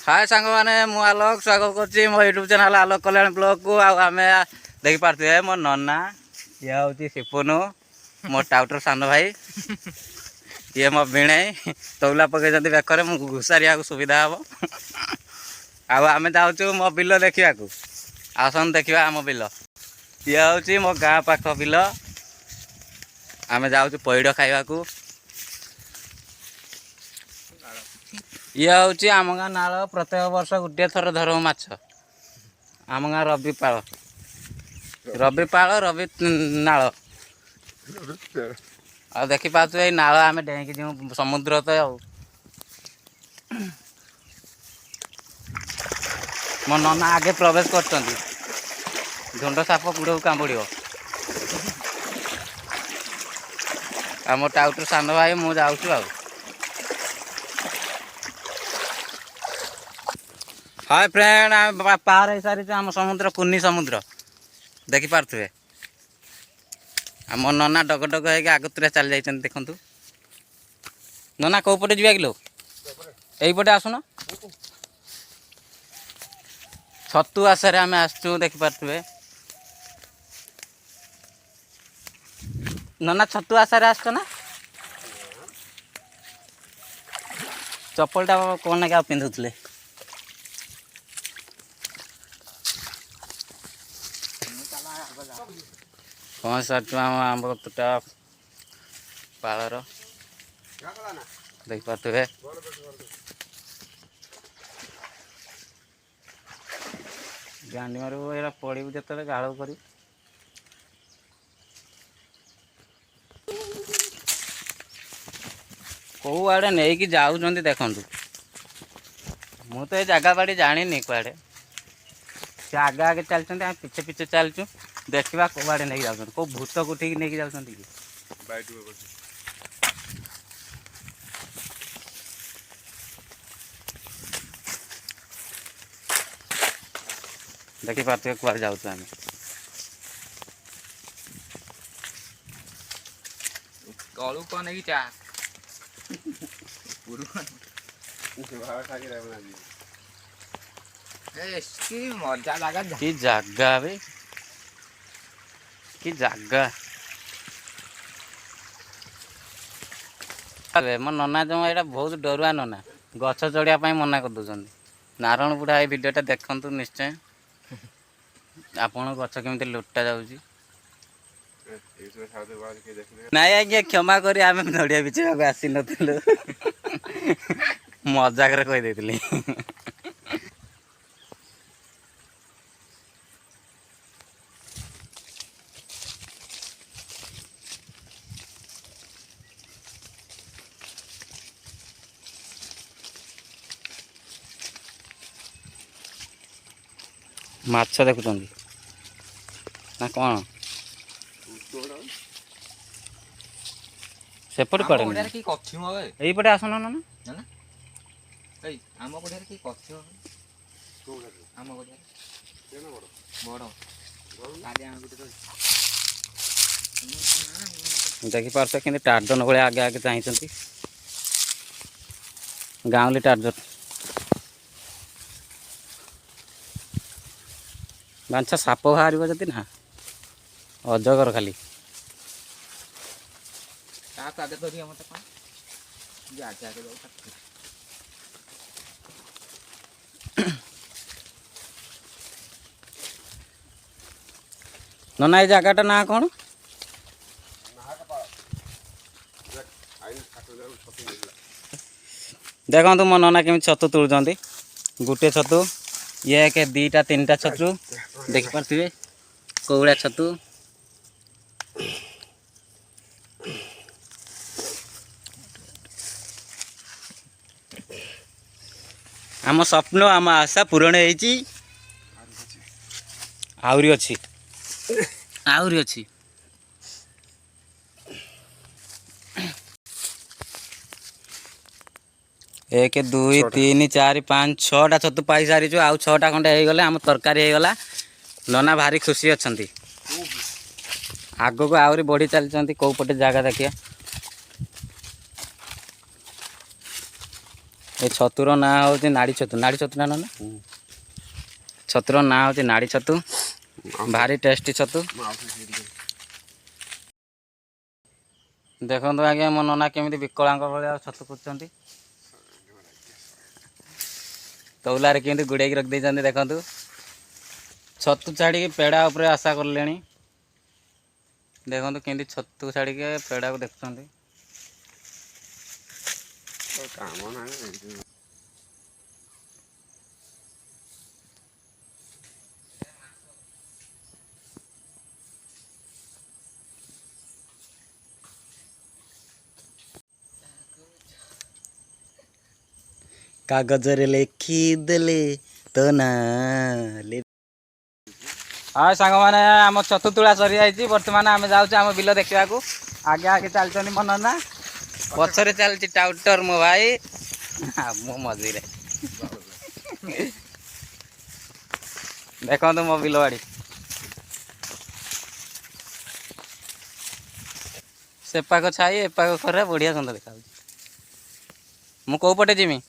हाय सांग मैंने मु आलोक स्वागत कर मो यूट्यूब चैनल आलोक कल्याण ब्लॉग को आम देखी पारे मो नना ये हूँ सिपुनु मो टाउटर सान भाई ये मो भिणे तौला पकई बेकर मुझे घुसारिया सुविधा हम आम जाऊँ मो बिल देखा आसन देखा आम बिल ये हूँ मो गाँ पाख बिल आम जाऊँ पैड़ खाइबा ये हूँ आम गाँ नाल प्रत्येक वर्ष गोटे थर धरु माछ आम गाँ रविपाल रवि नाल आ देखी पाचु ये नाल आम डेईकी जो समुद्र तो मो नना आगे प्रवेश कर झुंड साप गुड़ कामुड़ मो टाउटर सान भाई मु जाऊँ हाय फ्रेंड पार हो सारी आम समुद्र कुन्नी समुद्र देखी पारे आम नना डग डग हो आगतुरा चली जाइए देखु नना कौ पटे जा किलो यहीपटे आसुन छतु आशारे आम आसचु देखी पारे नना छतु आशारे आस ना चप्पलटा कौन ना क्या पिंधुले पहुँच सारी आम तुटा पालर देख पारे गांडी मारू ये पड़ू जो गाड़ कर कौ आड़े नहीं कि जाऊँ देखु मु तो ये जगह बाड़ी जानी कुआड़े से आगे आगे चलते आम पिछे पिछे चलचु देखा कौ आड़े नहीं जाऊँ कौ भूत को ठीक नहीं जाऊँ देखी पार्थे कुआ जाऊँ आम तलू कौन है चा मजा लगा कि जगह बे कि जगह अरे मो नना जमा यहाँ बहुत डरुआ नना गछ चढ़ापी मना कर दौरान नारायण बुढ़ा ये भिडटा देखु निश्चय आपण गछ केमी लुटा जाऊँगी नाई आज्ञा क्षमा करी आम नड़िया बिछा आसी नु मजाक कहीदे माछ देखुं ना कौन सेपट पड़े यहीपटे आसन ना आम पड़े कि आम देखी पार्थ कि टार्जन भाई आगे आगे चाहिए गाँवली टार्जन बांछा साप बाहर जदि ना अजगर खाली आगे धरिया मत आगे आगे नना ये जगहटा ना कौन देखो मो नना केमी छतु तोड़ुंट गोटे छतु ये एक दीटा तीन टा छतु देखी पारे कौड़ा छतु आम स्वप्न आम आशा पूरण आहरी अच्छी आहरी अच्छी एक दुई तीन चार पाँच छटा छतु पाई सारी आउ छटा खंडे हो गले आम तरकारी हो गला नना भारी खुशी अच्छा आग को आहरी बढ़ी चलती कौ पटे जगह देखिए ଏ ଛତୁର ନାଁ ହେଉଛି ନାଡ଼ି ଛତୁ ନା ନା ଛତୁର ନାଁ ହେଉଛି ନାଡ଼ି ଛତୁ ଭାରି ଟେଷ୍ଟି ଛତୁ। ଦେଖନ୍ତୁ ଆଜ୍ଞା ମୋ ନନା କେମିତି ବିକଳାଙ୍କ ଭଳିଆ ଛତୁ କରୁଛନ୍ତି। ତଉଲାରେ କେମିତି ଗୁଡ଼େଇକି ରଖିଦେଇଛନ୍ତି ଦେଖନ୍ତୁ। ଛତୁ ଛାଡ଼ିକି ପେଡ଼ା ଉପରେ ଆଶା କଲେଣି। ଦେଖନ୍ତୁ କେମିତି ଛତୁ ଛାଡ଼ିକି ପେଡ଼ାକୁ ଦେଖୁଛନ୍ତି। କାଗଜରେ ଲେଖିଦେଲେ ତ ନା। ହଁ ସାଙ୍ଗମାନେ ଆମ ଛତୁ ତୁଳା ସରିଯାଇଛି। ବର୍ତ୍ତମାନ ଆମେ ଯାଉଛୁ ଆମ ବିଲ ଦେଖିବାକୁ। ଆଗେ ଆଗେ ଚାଲିଛନ୍ତି ମୋ ନନା, ପଛରେ ଚାଲିଛି ଟାଉଟର ମୋ ଭାଇ, ମୁଁ ମଝିରେ। ଦେଖନ୍ତୁ ମୋ ବିଲ ବାଡ଼ି। ସେପାଖ ଛାଇ ଏପାଖ ଖରା ବଢ଼ିଆ ସୁନ୍ଦର ଦେଖାଯାଉଛି। ମୁଁ କୋଉ ପଟେ ଯିମି?